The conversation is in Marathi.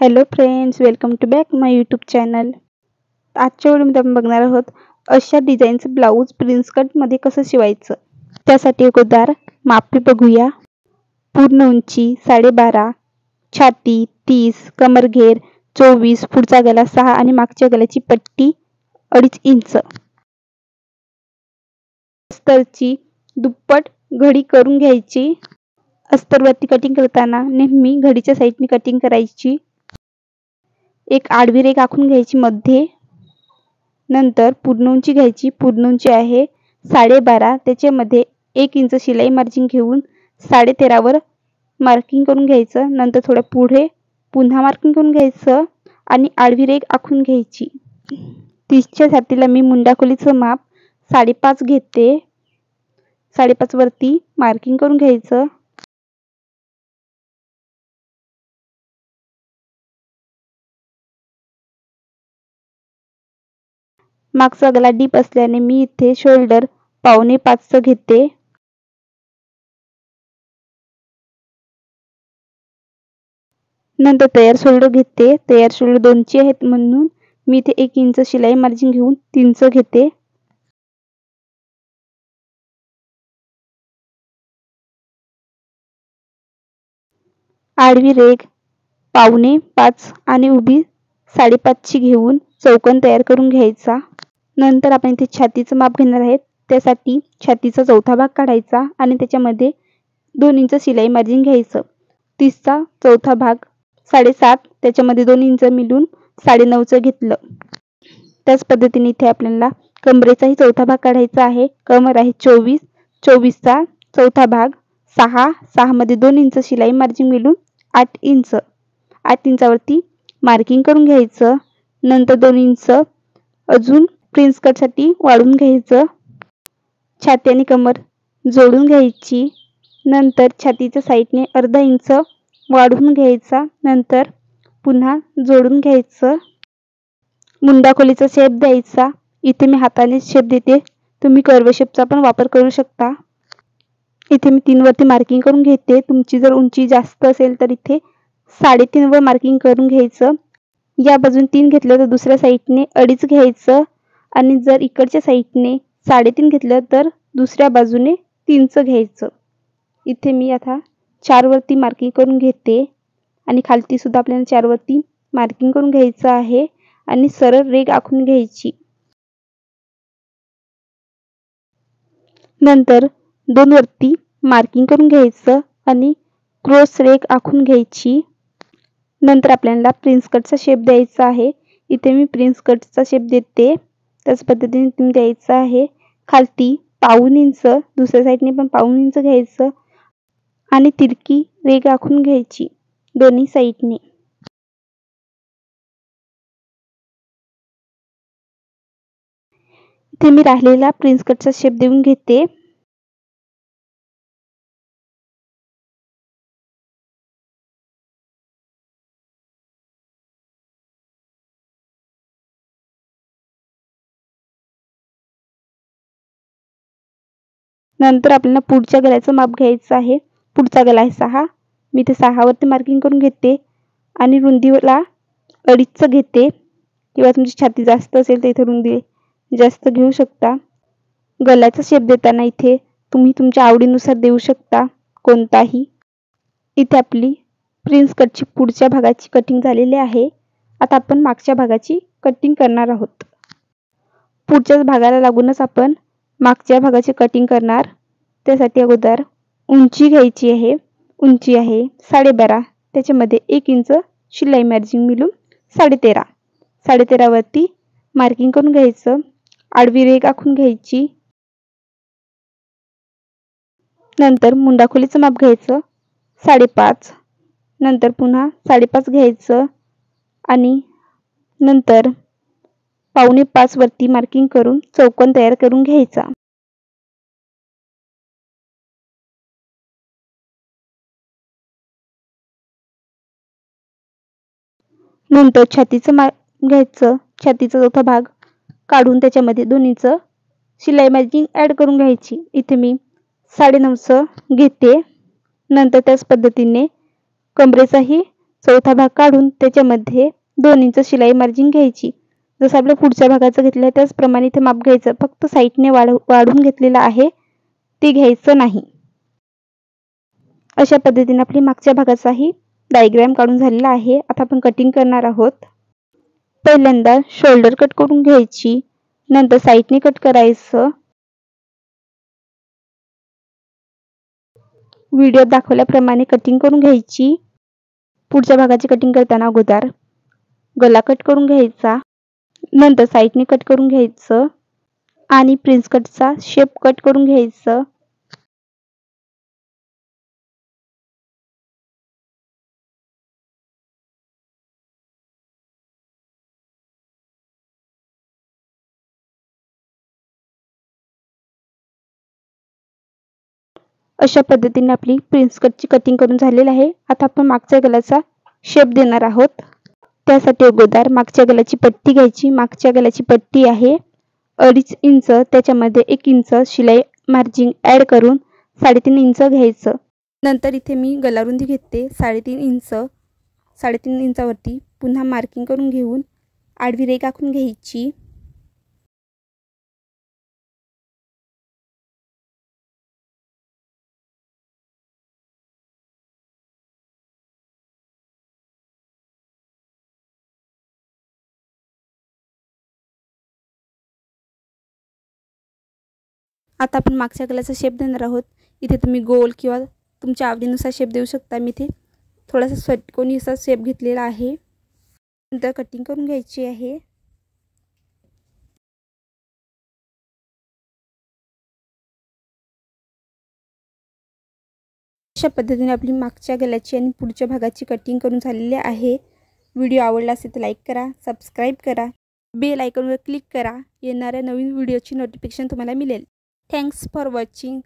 Hello friends, welcome to back my YouTube channel. आजच्या व्हिडिओमध्ये आपण बघणार आहोत अशा डिझाईनचं ब्लाऊज प्रिन्स कटमध्ये कसं शिवायचं. त्यासाठी अगोदर मापी बघूया. पूर्ण उंची 12.5, छाती 30, कमरघेर 24, पुढचा गला 6 आणि मागच्या गल्याची पट्टी 2.5 इंच. अस्तरची दुप्पट घडी करून घ्यायची. अस्तरवरती कटिंग करताना नेहमी घडीच्या साईडने कटिंग करायची. एक आडवी रेघ आखून घ्यायची मध्ये. नंतर पूर्ण उंची घ्यायची. पूर्ण उंची आहे 12.5. त्याच्यामध्ये 1 इंच शिलाई मार्जिन घेऊन 13.5 वर मार्किंग करून घ्यायचं. नंतर थोड्या पुढे पुन्हा मार्किंग करून घ्यायचं आणि आडवी रेघ आखून घ्यायची. 30च्या छातीला मी मुंडाखोलीचं माप 5.5 घेते. 5.5 वरती मार्किंग करून घ्यायचं. मागचा गला डीप असल्याने मी इथे शोल्डर 4.25 घेते. नंतर तयार शोल्डर घेते. तयार शोल्डर 2 आहेत म्हणून मी इथे 1 इंच शिलाई मार्जिन घेऊन 3 घेते. आडवी रेघ 4.25 आणि उभी 5.5 घेऊन चौकोन तयार करून घ्यायचा. नंतर आपण इथे छातीचं माप घेणार आहेत. त्यासाठी छातीचा चौथा भाग काढायचा आणि त्याच्यामध्ये 2 इंच शिलाई मार्जिन घ्यायचं. 30चा चौथा भाग 7.5, त्याच्यामध्ये 2 इंच मिळून 9.5 घेतलं. त्याच पद्धतीने इथे आपल्याला कमरेचाही चौथा भाग काढायचा आहे. कमर आहे 24. 24चा चौथा भाग 6. 6 मध्ये 2 इंच शिलाई मार्जिन मिळून 8 इंच. 8 इंचावरती मार्किंग करून घ्यायचं. नंतर 2 इंच अजून प्रिन्स कट साठी वाढवून घ्यायचं. छाती आणि कमर जोडून घ्यायची. नंतर छातीच्या साईडने अर्धा इंच वाढवून घ्यायचा. नंतर पुन्हा जोडून घ्यायचं. मुंडाखोलीचा शेप द्यायचा. इथे मी हाताने शेप देते. तुम्ही कर्व शेपचा पण वापर करू शकता. इथे मी 3 वरती मार्किंग करून घेते. तुमची जर उंची जास्त असेल तर इथे 3.5 वर मार्किंग करून घ्यायचं. या बाजून 3 घेतलं तर दुसऱ्या साईडने 2.5 घ्यायचं आणि जर इकडच्या साईडने 3.5 घेतलं तर दुसऱ्या बाजूने 3 घ्यायचं. इथे मी आता 4 वरती मार्किंग करून घेते आणि खालती सुद्धा आपल्याला 4 वरती मार्किंग करून घ्यायचं आहे आणि सरळ रेघ आखून घ्यायची. नंतर 2 वरती मार्किंग करून घ्यायचं आणि क्रॉस रेघ आखून घ्यायची. नंतर आपल्याला प्रिन्स कटचा शेप द्यायचा आहे. इथे मी प्रिन्स कटचा शेप देते. त्याच पद्धतीने तुम्ही द्यायचा आहे. खालती 1/2 इंच, दुसऱ्या साईडने पण 1/2 इंच घ्यायचं आणि तिरकी रेघ आखून घ्यायची दोन्ही साईडने. इथे मी राहिलेला प्रिन्स कटचा शेप देऊन घेते. नंतर आपल्याला पुढच्या गळ्याचं माप घ्यायचं आहे. पुढचा गळा आहे 6. मी इथे 6 वरती मार्किंग करून घेते आणि रुंदीला 2.5 घेते. किंवा तुमची छाती जास्त असेल तर इथे रुंदी जास्त घेऊ शकता. गळ्याचा शेप देताना इथे तुम्ही तुमच्या आवडीनुसार देऊ शकता कोणताही. इथे आपली प्रिन्स कटची पुढच्या भागाची कटिंग झालेली आहे. आता आपण मागच्या भागाची कटिंग करणार आहोत. पुढच्या भागाला लागूनच आपण मागच्या भागाची कटिंग करणार. त्यासाठी अगोदर उंची घ्यायची आहे. उंची आहे 12.5. त्याच्यामध्ये 1 इंच शिलाई मार्जिन मिळून 13.5. 13.5 वरती मार्किंग करून घ्यायचं. आडवी रेघ आखून घ्यायची. नंतर मुंडाखोलीचं माप घ्यायचं 5.5. नंतर पुन्हा 5.5 घ्यायचं आणि नंतर 4.25 वरती मार्किंग करून चौकोन तयार करून घ्यायचा. नंतर छातीचं माप घ्यायचं. छातीचा चौथा भाग काढून त्याच्यामध्ये 2 इंच शिलाई मार्जिन ऍड करून घ्यायची. इथे मी 9.5 घेते. नंतर त्याच पद्धतीने कमरेचाही चौथा भाग काढून त्याच्यामध्ये 2 इंच शिलाई मार्जिन घ्यायची। जसं आपल्या पुढच्या भागाचं घेतलं त्याचप्रमाणे इथे माप घ्यायचं, फक्त साईडने वाढून घेतलेलं आहे ते घ्यायचं नाही। अशा पद्धतीने आपली मागच्या भागाचाही डायग्राम काढून झालेला आहे। आता आपण कटिंग करणार आहोत। पहिल्यांदा शोल्डर कट करून घ्यायची, नंतर साईडने कट करायचं। व्हिडिओत दाखवल्याप्रमाणे कटिंग करून घ्यायची। पुढच्या भागाची कटिंग करताना अगोदर गला कट करून घ्यायचा, नंतर साईडने कट करून घ्यायचं आणि प्रिन्स कटचा शेप कट करून घ्यायचं। अशा पद्धतीने आपली प्रिन्स कटची कटिंग करून झालेली आहे। आता आपण मागच्या गल्याचा शेप देणार आहोत। त्यासाठी अगोदर मागच्या गल्याची पट्टी घ्यायची। मागच्या गल्याची पट्टी आहे 2.5 इंच, त्याच्यामध्ये 1 इंच शिलाई मार्जिन ॲड करून 3.5 इंच घ्यायचं। नंतर इथे मी गला रुंदी घेते 3.5 इंच। 3.5 इंचावरती पुन्हा मार्किंग करून घेऊन आडवी रेघ आखून घ्यायची। आता आपण मागच्या गल्याचा शेप देणार आहोत। इथे तुम्ही गोल किंवा तुमच्या आवडीनुसार शेप देऊ शकता। मी इथे थोडासा षटकोनी असा शेप घेतलेला आहे। नंतर कटिंग करून घ्यायची आहे। अशा पद्धतीने आपली मागच्या गल्याची आणि पुढच्या भागाची कटिंग करून झालेली आहे। व्हिडिओ आवडला असेल तर लाईक करा, सबस्क्राईब करा, बेल आयकॉनवर क्लिक करा। येणाऱ्या नवीन व्हिडिओची नोटिफिकेशन तुम्हाला मिळेल। Thanks for watching.